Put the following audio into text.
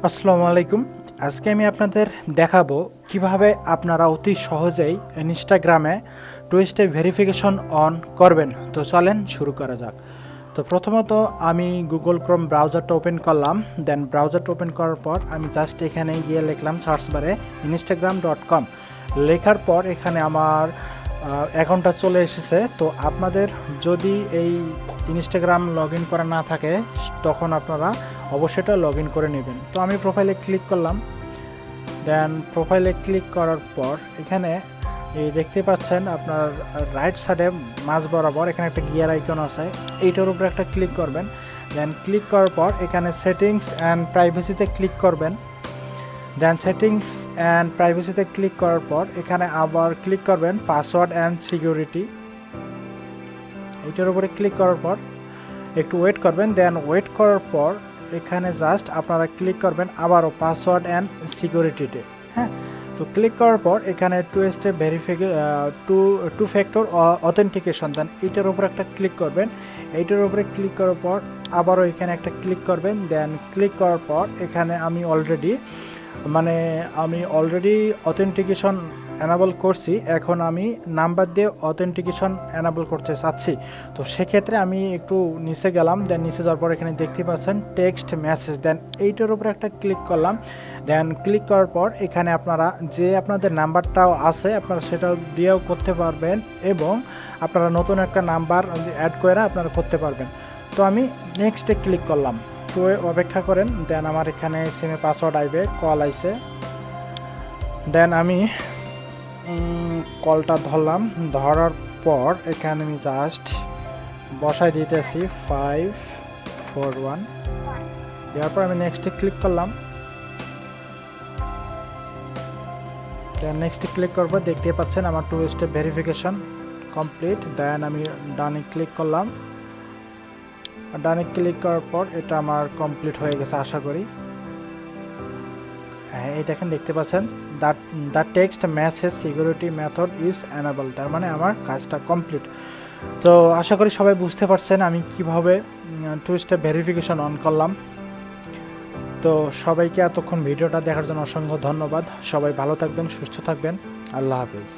আসসালামু আলাইকুম। আজকে আমি আপনাদের দেখাবো কিভাবে আপনারা অতি সহজেই ইনস্টাগ্রামে টু স্টেপ ভেরিফিকেশন অন করবেন। তো চলেন শুরু করা যাক। তো প্রথমত আমি গুগল ক্রোম ব্রাউজারটা ওপেন করলাম। দেন ব্রাউজারটা ওপেন করার পর আমি জাস্ট এখানে গিয়ে লিখলাম সার্চ বারে instagram.com। লেখার পর এখানে আমার অ্যাকাউন্টটা চলে এসেছে। তো আপনাদের যদি এই ইনস্টাগ্রাম লগ ইন করা না থাকে তখন আপনারা অবশ্যই এটা লগ ইন করে নেবেন। তো আমি প্রোফাইলে ক্লিক করলাম। দেন প্রোফাইলে ক্লিক করার পর এখানে এই দেখতে পাচ্ছেন আপনার রাইট সাইডে মাঝ বরাবর এখানে একটা গিয়ার আইকন আছে, এইটার উপরে একটা ক্লিক করবেন। দেন ক্লিক করার পর এখানে সেটিংস অ্যান্ড প্রাইভেসিতে ক্লিক করবেন। দেন সেটিংস অ্যান্ড প্রাইভেসিতে ক্লিক করার পর এখানে আবার ক্লিক করবেন পাসওয়ার্ড অ্যান্ড সিকিউরিটি, এইটার উপরে ক্লিক করার পর একটু ওয়েট করবেন। দেন ওয়েট করার পর এখানে জাস্ট আপনারা ক্লিক করবেন আবারও পাসওয়ার্ড অ্যান্ড সিকিউরিটিতে। হ্যাঁ, তো ক্লিক করার পর এখানে two step two factor authentication, then এইটার উপর একটা ক্লিক করবেন। এইটার উপরে ক্লিক করার পর আবারও এখানে একটা ক্লিক করবেন। দেন ক্লিক করার পর এখানে আমি অলরেডি অথেন্টিকেশন এনাবল করছি, এখন আমি নাম্বার দিয়ে অথেন্টিকেশন এনাবল করতে চাচ্ছি। তো সেক্ষেত্রে আমি একটু নিচে গেলাম। দেন নিচে যাওয়ার পর এখানে দেখতে পাচ্ছেন টেক্সট মেসেজ, দেন এইটার উপরে একটা ক্লিক করলাম। দেন ক্লিক করার পর এখানে আপনারা যে আপনাদের নাম্বারটাও আছে আপনারা সেটাও দিয়েও করতে পারবেন, এবং আপনারা নতুন একটা নাম্বার অ্যাড করে আপনারা করতে পারবেন। তো আমি নেক্সটে ক্লিক করলাম। তো অপেক্ষা করেন। দেন আমার এখানে সিমে পাসওয়ার্ড আইবে, কল আইছে। দেন আমি কলটা ধরলাম। ধরার পর এখানে আমি জাস্ট বসাই দিতেছি 541। দেওয়ার পর আমি নেক্সটে ক্লিক করলাম। দেন নেক্সটে ক্লিক করার পর দেখতে পাচ্ছেন আমার টু স্টেপ ভেরিফিকেশন কমপ্লিট। দেন আমি ডানে ক্লিক করলাম। ডানে ক্লিক করার পর এটা আমার কমপ্লিট হয়ে গেছে আশা করি। হ্যাঁ, এই দেখেন দেখতে পাচ্ছেন the text message security method is enable, তার মানে আমার কাজটা কমপ্লিট। তো আশা করি সবাই বুঝতে পারছেন আমি কিভাবে টু স্টেপ ভেরিফিকেশন অন করলাম। তো সবাইকে এতক্ষণ ভিডিওটা দেখার জন্য অসংখ্য ধন্যবাদ। সবাই ভালো থাকবেন, সুস্থ থাকবেন। আল্লাহ হাফেজ।